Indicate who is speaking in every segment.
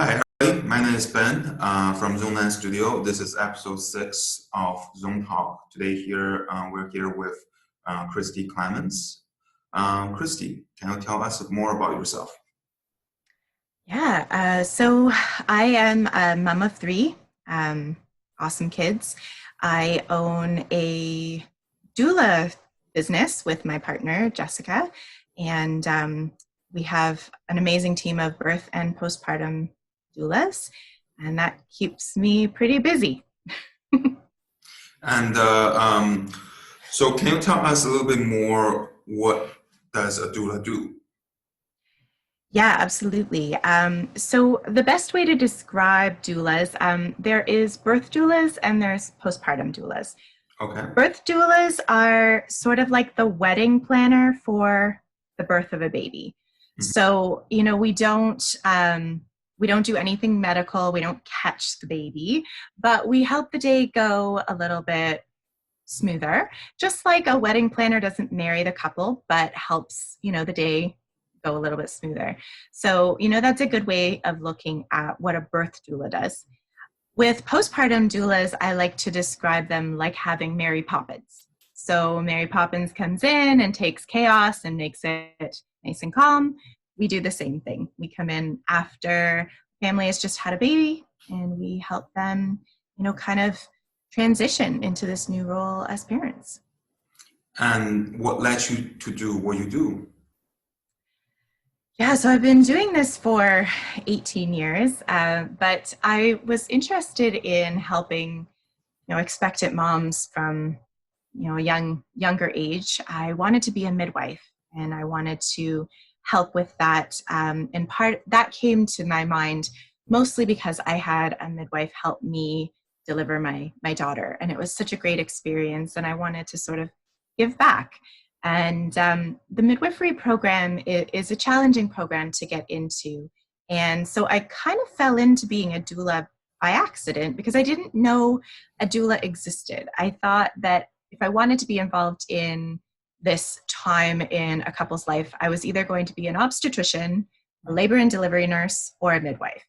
Speaker 1: Hi, everybody. My name is Ben from Zone9 Studio. This is episode 6 of Zone Talk. Today we're here with Kristi Clements. Kristi, can you tell us more about yourself?
Speaker 2: So I am a mom of three, um, awesome kids. I own a doula business with my partner, Jessica, and we have an amazing team of birth and postpartum doulas, and that keeps me pretty busy.
Speaker 1: And so can you tell us a little bit more, what does a doula do?
Speaker 2: Yeah, absolutely. So the best way to describe doulas, there is birth doulas and there's postpartum doulas.
Speaker 1: Okay.
Speaker 2: Birth doulas are sort of like the wedding planner for the birth of a baby.
Speaker 1: Mhm.
Speaker 2: So, we don't do anything medical. We don't catch the baby, but we help the day go a little bit smoother. Just like a wedding planner doesn't marry the couple, but helps, the day go a little bit smoother. So, that's a good way of looking at what a birth doula does. With postpartum doulas, I like to describe them like having Mary Poppins. So Mary Poppins comes in and takes chaos and makes it nice and calm. We do the same thing. We come in after family has just had a baby and we help them, kind of transition into this new role as parents.
Speaker 1: And what led you to do what you do?
Speaker 2: Yeah, so I've been doing this for 18 years, but I was interested in helping, expectant moms from, a younger age. I wanted to be a midwife, and I wanted to help with that. And part that came to my mind mostly because I had a midwife help me deliver my daughter, and it was such a great experience, and I wanted to sort of give back. And the midwifery program is a challenging program to get into. And so I kind of fell into being a doula by accident because I didn't know a doula existed. I thought that if I wanted to be involved in this time in a couple's life, I was either going to be an obstetrician, a labor and delivery nurse, or a midwife.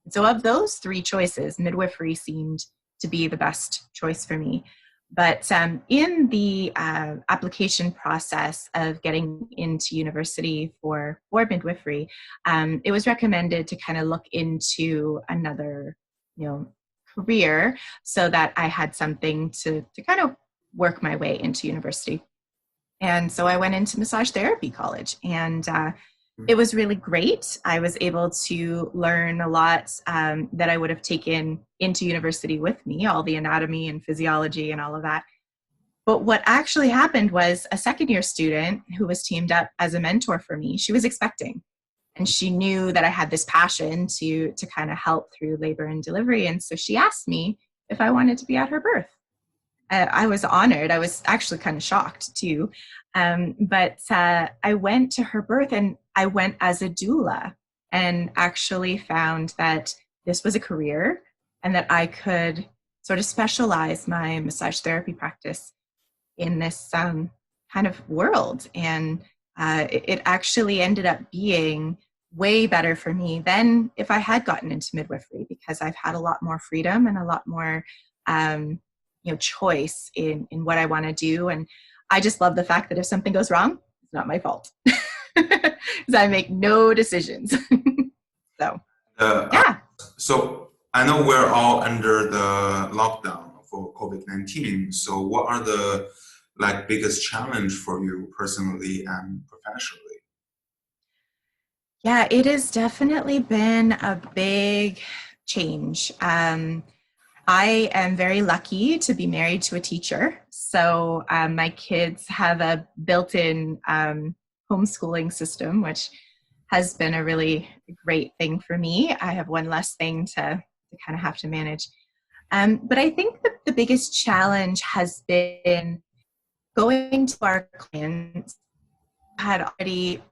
Speaker 2: And so of those three choices, midwifery seemed to be the best choice for me. But in the application process of getting into university for midwifery, it was recommended to kind of look into another, career so that I had something to kind of work my way into university. And so I went into massage therapy college, and it was really great. I was able to learn a lot that I would have taken into university with me, all the anatomy and physiology and all of that. But what actually happened was a second year student who was teamed up as a mentor for me, she was expecting. And she knew that I had this passion to kind of help through labor and delivery. And so she asked me if I wanted to be at her birth. I was honored. I was actually kind of shocked too. But I went to her birth, and I went as a doula, and actually found that this was a career and that I could sort of specialize my massage therapy practice in this kind of world. And it actually ended up being way better for me than if I had gotten into midwifery, because I've had a lot more freedom and a lot more choice in what I want to do. And I just love the fact that if something goes wrong, it's not my fault, because I make no decisions. So
Speaker 1: Uh, uh,
Speaker 2: yeah.
Speaker 1: so I know we're all under the lockdown for COVID-19. So what are the biggest challenge for you personally and professionally?
Speaker 2: Yeah, it has definitely been a big change. I am very lucky to be married to a teacher. So my kids have a built-in homeschooling system, which has been a really great thing for me. I have one less thing to kind of have to manage. But I think that the biggest challenge has been going to our clients who had already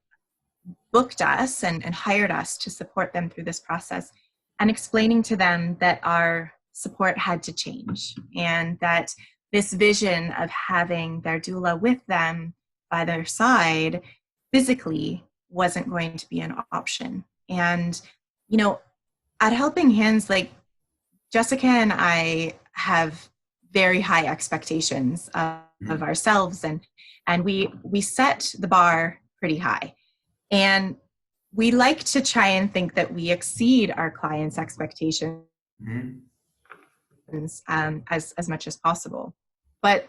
Speaker 2: booked us and hired us to support them through this process, and explaining to them that our support had to change, and that this vision of having their doula with them by their side physically wasn't going to be an option. And, at Helping Hands, like Jessica and I have very high expectations of ourselves, and we set the bar pretty high. And we like to try and think that we exceed our clients' expectations
Speaker 1: Mm-hmm.
Speaker 2: As much as possible. But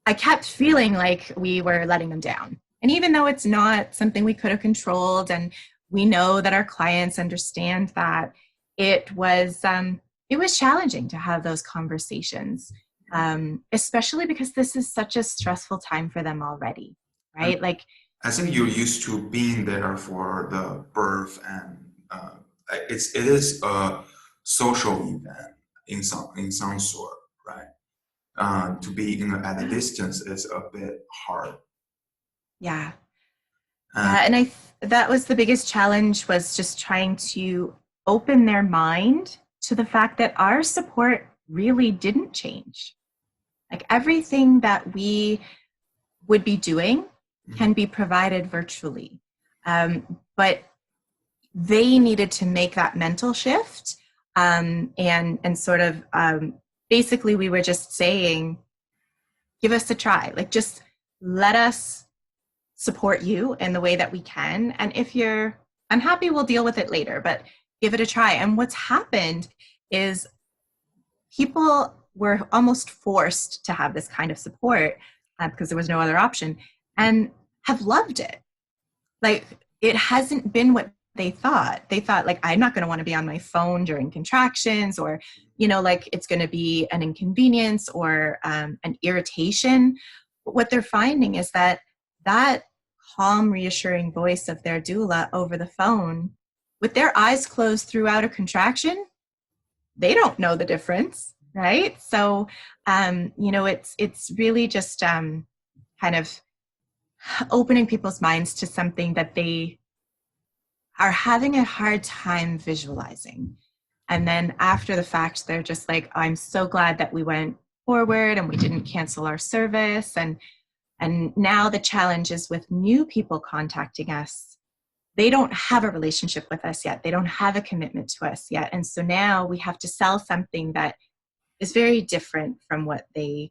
Speaker 2: I kept feeling like we were letting them down. And even though it's not something we could have controlled, and we know that our clients understand that, it was challenging to have those conversations, especially because this is such a stressful time for them already, right? Like,
Speaker 1: I think you're used to being there for the birth, and it is a social event in some sort, right? To be at a distance is a bit hard.
Speaker 2: yeah.
Speaker 1: And
Speaker 2: Yeah, and that was the biggest challenge, was just trying to open their mind to the fact that our support really didn't change. Like, everything that we would be doing can be provided virtually. But they needed to make that mental shift, and sort of basically we were just saying, give us a try. Like, just let us support you in the way that we can. And if you're unhappy, we'll deal with it later, but give it a try. And what's happened is people were almost forced to have this kind of support, because there was no other option, and have loved it. Like, it hasn't been what they thought. They thought, like, I'm not going to want to be on my phone during contractions, or, like, it's going to be an inconvenience or an irritation. But what they're finding is that calm, reassuring voice of their doula over the phone, with their eyes closed throughout a contraction, they don't know the difference, right? So, it's really just kind of opening people's minds to something that they are having a hard time visualizing. And then after the fact, they're just like, I'm so glad that we went forward and we didn't cancel our service. And now the challenge is with new people contacting us. They don't have a relationship with us yet. They don't have a commitment to us yet. And so now we have to sell something that is very different from what they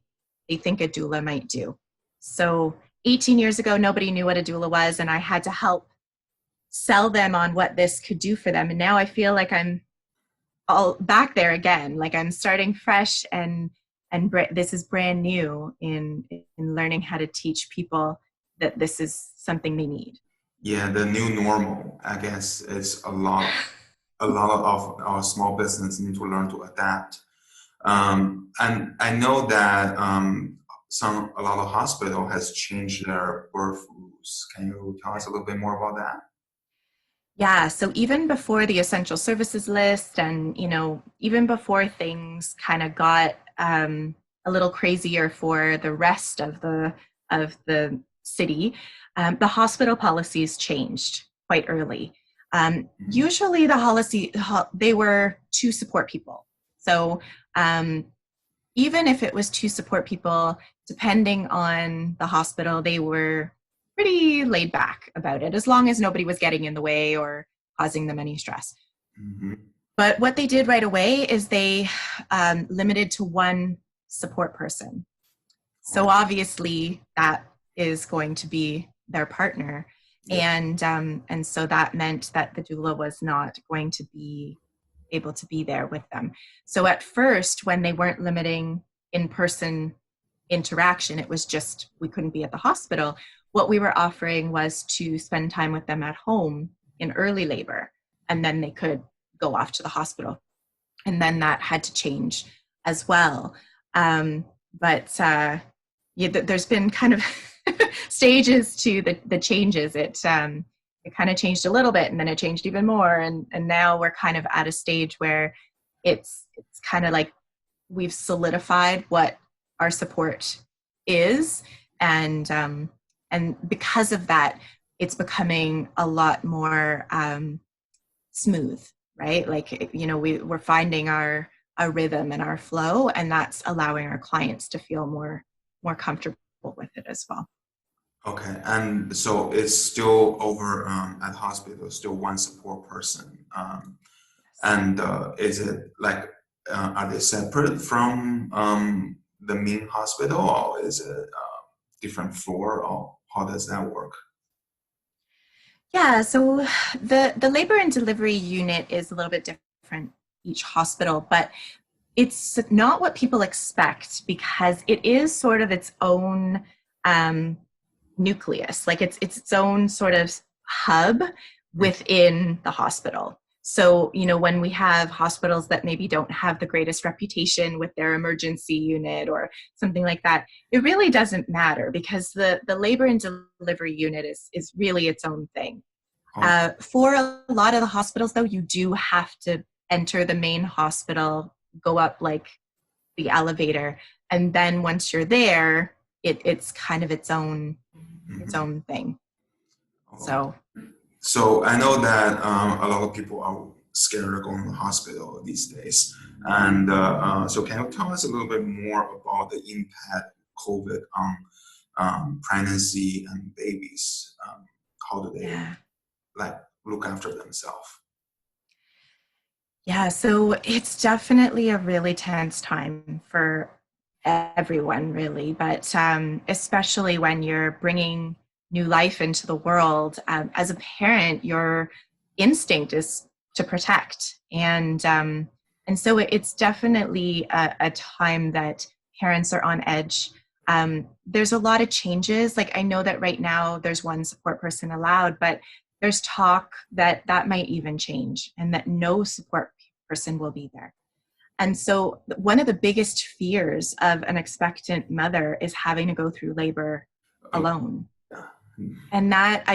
Speaker 2: think a doula might do. So 18 years ago, nobody knew what a doula was, and I had to help sell them on what this could do for them. And now I feel like I'm all back there again, like I'm starting fresh, and this is brand new in learning how to teach people that this is something they need.
Speaker 1: yeah, the new normal, I guess, is a lot of our small business need to learn to adapt. And I know that a lot of hospital has changed their birth rules. Can you tell us a little bit more about that?
Speaker 2: Yeah, so even before the essential services list, and even before things kind of got a little crazier for the rest of the city, the hospital policies changed quite early. Usually they were to support people. So even if it was to support people, depending on the hospital, they were pretty laid back about it, as long as nobody was getting in the way or causing them any stress.
Speaker 1: Mm-hmm.
Speaker 2: But what they did right away is they limited to one support person. So obviously that is going to be their partner. Yep. And so that meant that the doula was not going to be able to be there with them. So at first, when they weren't limiting in-person interaction, it was just, we couldn't be at the hospital. What we were offering was to spend time with them at home in early labor, and then they could go off to the hospital. And then that had to change as well. There's been kind of stages to the changes. It kind of changed a little bit, and then it changed even more. And now we're kind of at a stage where it's kind of like we've solidified what our support is. And because of that, it's becoming a lot more smooth, right? Like, we're finding our rhythm and our flow, and that's allowing our clients to feel more comfortable with it as well.
Speaker 1: Okay, and so it's still over at hospital, still one support person. And is it like, are they separate from the main hospital, or is it different floor, or how does that work?
Speaker 2: Yeah, so the labor and delivery unit is a little bit different each hospital, but it's not what people expect because it is sort of its own um, nucleus, like it's its own sort of hub within the hospital. So, when we have hospitals that maybe don't have the greatest reputation with their emergency unit or something like that, it really doesn't matter because the labor and delivery unit is really its own thing.
Speaker 1: Okay.
Speaker 2: For a lot of the hospitals, though, you do have to enter the main hospital, go up like the elevator, and then once you're there, it's kind of its own thing.
Speaker 1: Okay.
Speaker 2: So
Speaker 1: So I know that a lot of people are scared of going to the hospital these days. And so can you tell us a little bit more about the impact COVID on pregnancy and babies? How do they
Speaker 2: yeah.
Speaker 1: like look after themselves?
Speaker 2: Yeah, so it's definitely a really tense time for everyone, really, but especially when you're bringing new life into the world. As a parent, your instinct is to protect, and so it's definitely a time that parents are on edge. There's a lot of changes. Like I know that right now there's one support person allowed, but there's talk that that might even change and that no support person will be there. And so one of the biggest fears of an expectant mother is having to go through labor
Speaker 1: Oh,
Speaker 2: alone.
Speaker 1: yeah.
Speaker 2: And that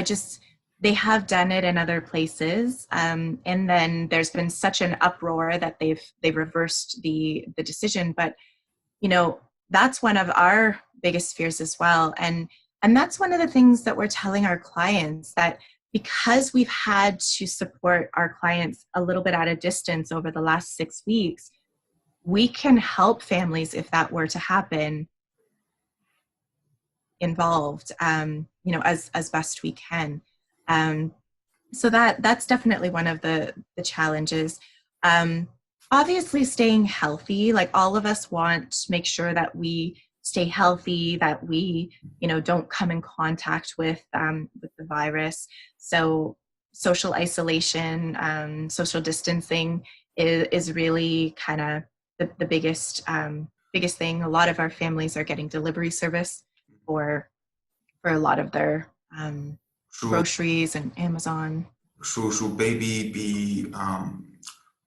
Speaker 2: they have done it in other places. And then there's been such an uproar that they've reversed the decision. But, that's one of our biggest fears as well. And that's one of the things that we're telling our clients, that because we've had to support our clients a little bit at a distance over the last 6 weeks, we can help families if that were to happen involved, as best we can. Um, so that's definitely one of the challenges. Um, Obviously, staying healthy, like all of us want to make sure that we stay healthy, that we don't come in contact with the virus. So social isolation, social distancing is really kind of the biggest thing. A lot of our families are getting delivery service for a lot of their
Speaker 1: Should,
Speaker 2: groceries and Amazon.
Speaker 1: should baby be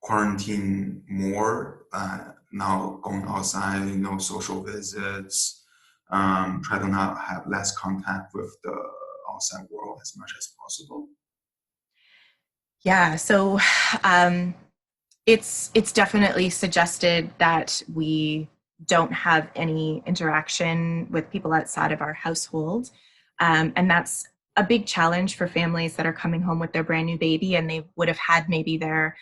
Speaker 1: quarantined more, now going outside, no social visits, try to not have less contact with the outside world as much as possible?
Speaker 2: Yeah, so it's definitely suggested that we don't have any interaction with people outside of our household, and that's a big challenge for families that are coming home with their brand new baby, and they would have had maybe their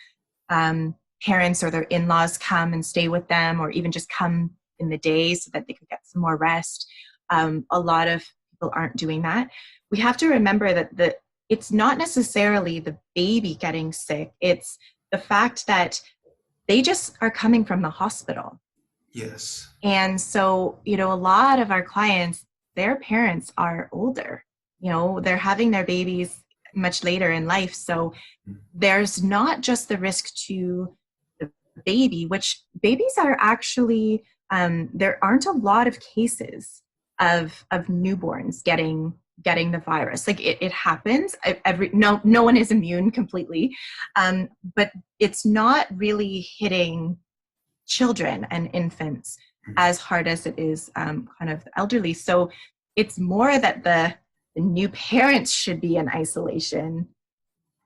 Speaker 2: parents or their in-laws come and stay with them, or even just come in the day so that they could get some more rest. A lot of people aren't doing that. We have to remember that it's not necessarily the baby getting sick, it's the fact that they just are coming from the hospital.
Speaker 1: Yes.
Speaker 2: And so, a lot of our clients, their parents are older, they're having their babies much later in life. So there's not just the risk to the baby, which babies are actually, there aren't a lot of cases of newborns getting the virus. Like it happens. No one is immune completely, but it's not really hitting children and infants as hard as it is kind of elderly. So it's more that the new parents should be in isolation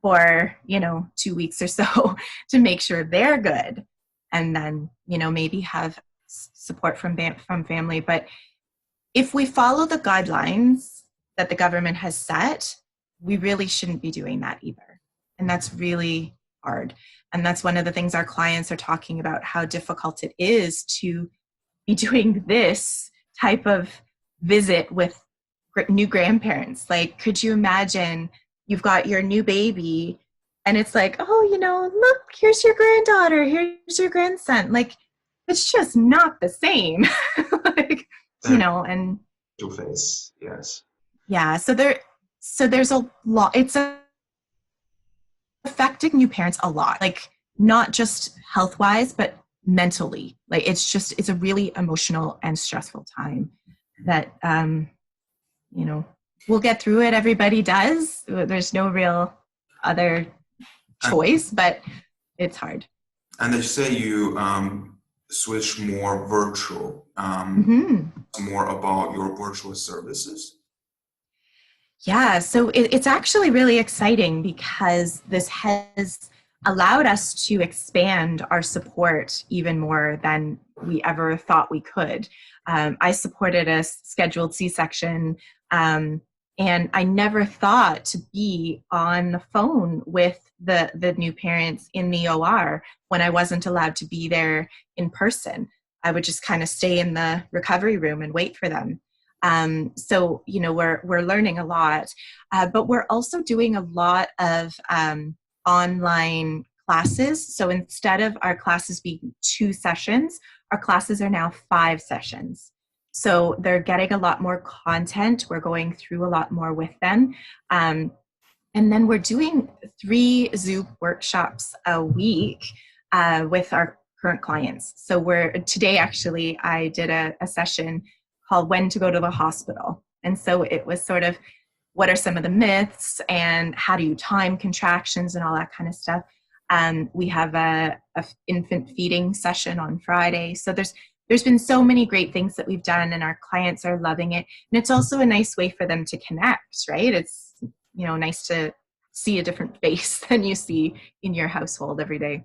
Speaker 2: for 2 weeks or so to make sure they're good, and then maybe have support from family. But if we follow the guidelines that the government has set, we really shouldn't be doing that either, and that's really hard. And that's one of the things our clients are talking about, how difficult it is to be doing this type of visit with new grandparents. Like, could you imagine you've got your new baby And it's like, oh, look, here's your granddaughter, here's your grandson. Like, it's just not the same. Like, and
Speaker 1: to face, yes.
Speaker 2: yeah, so there's a lot. It's affecting new parents a lot, like not just health wise, but mentally. Like it's a really emotional and stressful time that, we'll get through it. Everybody does. There's no real other choice, but it's hard.
Speaker 1: And they say you switch more virtual, more about your virtual services.
Speaker 2: Yeah, so it's actually really exciting because this has allowed us to expand our support even more than we ever thought we could. I supported a scheduled C-section, and I never thought to be on the phone with the new parents in the OR when I wasn't allowed to be there in person. I would just kind of stay in the recovery room and wait for them. So we're learning a lot, but we're also doing a lot of online classes. So instead of our classes being 2 sessions, our classes are now 5 sessions. So they're getting a lot more content. We're going through a lot more with them. And then we're doing 3 Zoom workshops a week with our current clients. So today actually I did a session called When to Go to the Hospital. And so it was sort of, what are some of the myths and how do you time contractions and all that kind of stuff. We have a infant feeding session on Friday. So there's been so many great things that we've done and our clients are loving it. And it's also a nice way for them to connect, right? It's, nice to see a different face than you see in your household every day.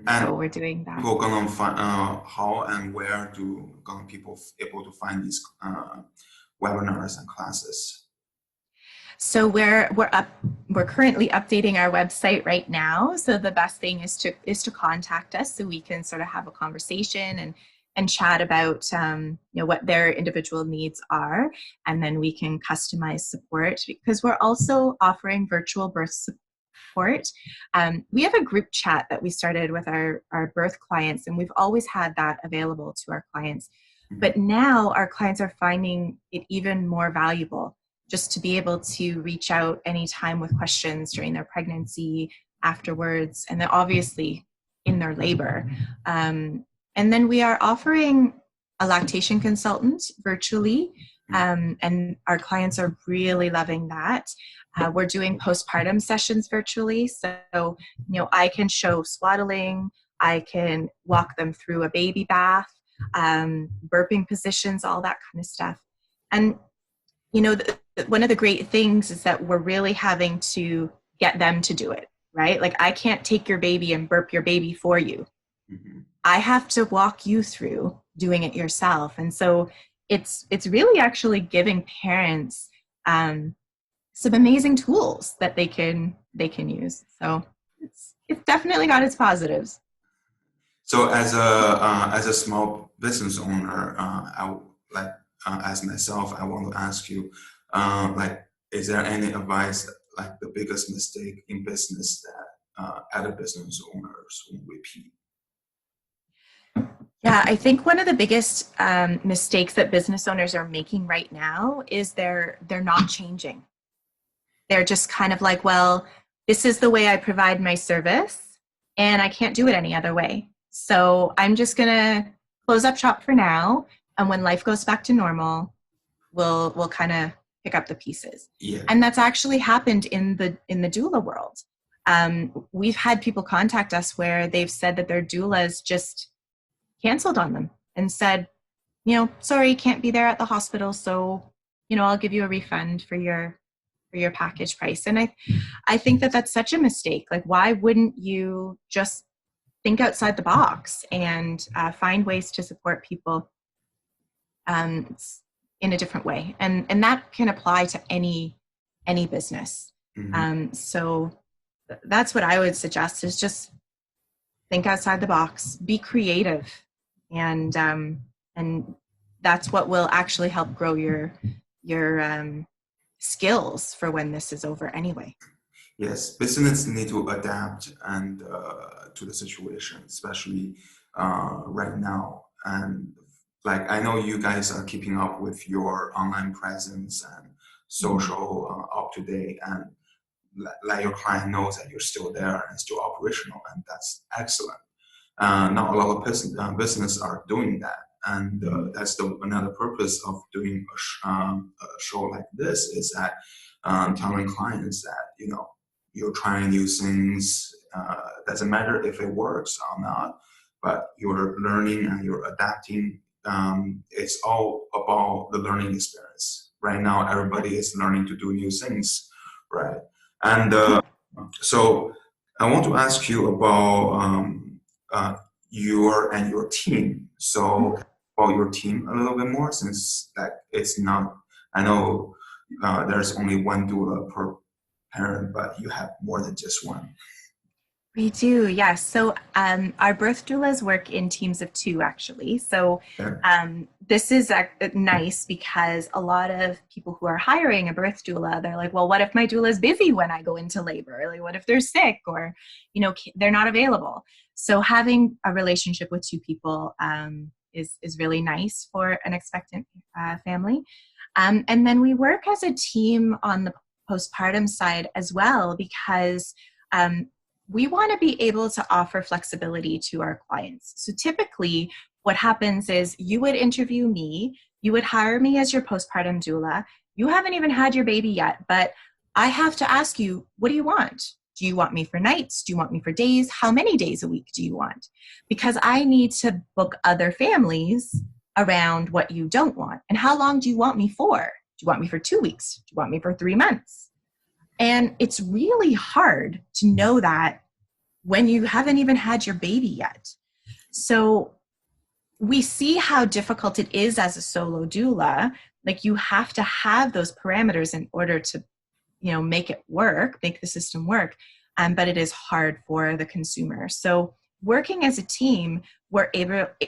Speaker 1: And
Speaker 2: so we're doing that.
Speaker 1: People gonna find how and where gonna people able to find these webinars and classes?
Speaker 2: So we're currently updating our website right now. So the best thing is to contact us so we can sort of have a conversation and chat about what their individual needs are, and then we can customize support, because we're also offering virtual birth support. We have a group chat that we started with our birth clients, and we've always had that available to our clients. But now our clients are finding it even more valuable just to be able to reach out anytime with questions during their pregnancy, afterwards, and then obviously in their labor. And then we are offering a lactation consultant virtually, and our clients are really loving that. We're doing postpartum sessions virtually. So, I can show swaddling, I can walk them through a baby bath, burping positions, all that kind of stuff. And, one of the great things is that we're really having to get them to do it, right? Like, I can't take your baby and burp your baby for you. Mm-hmm. I have to walk you through doing it yourself. And so it's really actually giving parents some amazing tools that they can use. So it's definitely got its positives.
Speaker 1: So as a small business owner, as myself, I want to ask you, is there any advice, like the biggest mistake in business that other business owners will repeat?
Speaker 2: Yeah, I think one of the biggest mistakes that business owners are making right now is they're not changing. They're just kind of like, well, this is the way I provide my service, and I can't do it any other way. So I'm just gonna close up shop for now, and when life goes back to normal, we'll kind of pick up the pieces.
Speaker 1: Yeah.
Speaker 2: And that's actually happened in the doula world. We've had people contact us where they've said that their doulas just canceled on them and said, sorry, can't be there at the hospital, so I'll give you a refund for your package price. And I think that that's such a mistake. Like, why wouldn't you just think outside the box and find ways to support people in a different way? And that can apply to any business. Mm-hmm. So that's what I would suggest, is just think outside the box, be creative, and that's what will actually help grow your skills for when this is over anyway.
Speaker 1: Yes, business need to adapt and to the situation, especially right now. And like I know you guys are keeping up with your online presence and social up to date, and let your client knows that you're still there and still operational, and that's excellent. Not a lot of business are doing that, and that's another purpose of doing a show like this is that telling clients that you're trying new things. Doesn't matter if it works or not, but you're learning and you're adapting. It's all about the learning experience. Right now, everybody is learning to do new things, right? And so I want to ask you about your team. So about your team a little bit more, since that it's not. I know there's only one doula per parent, but you have more than just one.
Speaker 2: We do, yes. So our birth doulas work in teams of 2, actually. So this is nice because a lot of people who are hiring a birth doula, they're like, well, what if my doula is busy when I go into labor? Like, what if they're sick or, they're not available? So having a relationship with 2 people is really nice for an expectant family. And then we work as a team on the postpartum side as well, because we want to be able to offer flexibility to our clients. So typically what happens is you would interview me, you would hire me as your postpartum doula. You haven't even had your baby yet, but I have to ask you, what do you want? Do you want me for nights? Do you want me for days? How many days a week do you want? Because I need to book other families around what you don't want. And how long do you want me for? Do you want me for 2 weeks? Do you want me for 3 months? And it's really hard to know that when you haven't even had your baby yet. So we see how difficult it is as a solo doula. Like, you have to have those parameters in order to, make it work, make the system work. But it is hard for the consumer. So working as a team,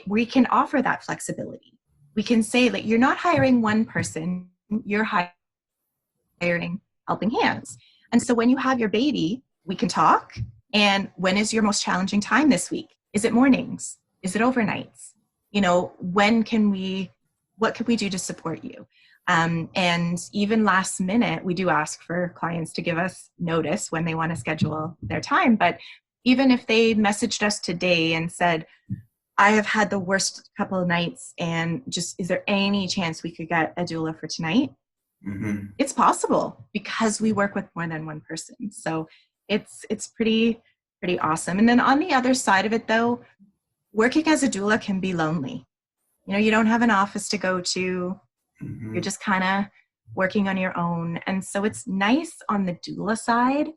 Speaker 2: we can offer that flexibility. We can say, like, you're not hiring one person, you're hiring Helping Hands. And so when you have your baby, we can talk. And when is your most challenging time this week? Is it mornings? Is it overnights? What can we do to support you? And even last minute, we do ask for clients to give us notice when they want to schedule their time. But even if they messaged us today and said, I have had the worst couple of nights, and is there any chance we could get a doula for tonight? Mm-hmm. It's possible because we work with more than one person. So it's pretty awesome. And then on the other side of it, though, working as a doula can be lonely. You don't have an office to go to. Mm-hmm. You're just kind of working on your own. And so it's nice on the doula side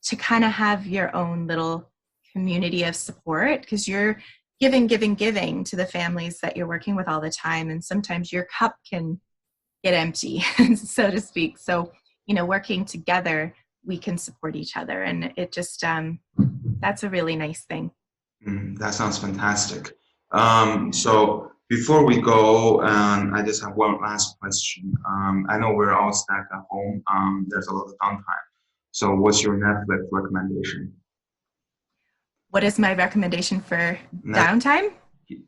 Speaker 2: to kind of have your own little community of support, because you're giving to the families that you're working with all the time. And sometimes your cup can get empty, so to speak. So, working together, we can support each other. And it just, that's a really nice thing.
Speaker 1: That sounds fantastic. So before we go, I just have one last question. I know we're all stuck at home. There's a lot of downtime. So what's your Netflix recommendation?
Speaker 2: What is my recommendation for downtime?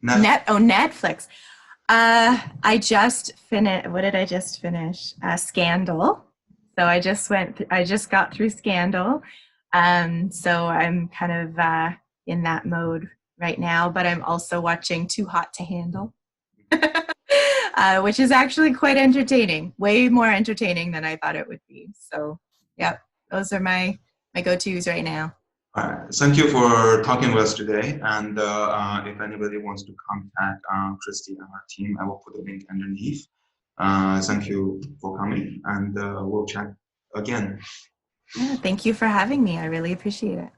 Speaker 2: Netflix. I just finished. What did I just finish? Scandal. So I just got through Scandal. So I'm kind of in that mode right now. But I'm also watching Too Hot to Handle, which is actually quite entertaining. Way more entertaining than I thought it would be. So, yeah, those are my go-tos right now.
Speaker 1: All right. Thank you for talking with us today. And if anybody wants to contact Kristi and our team, I will put the link underneath. Thank you for coming, and we'll chat again.
Speaker 2: Yeah, thank you for having me. I really appreciate it.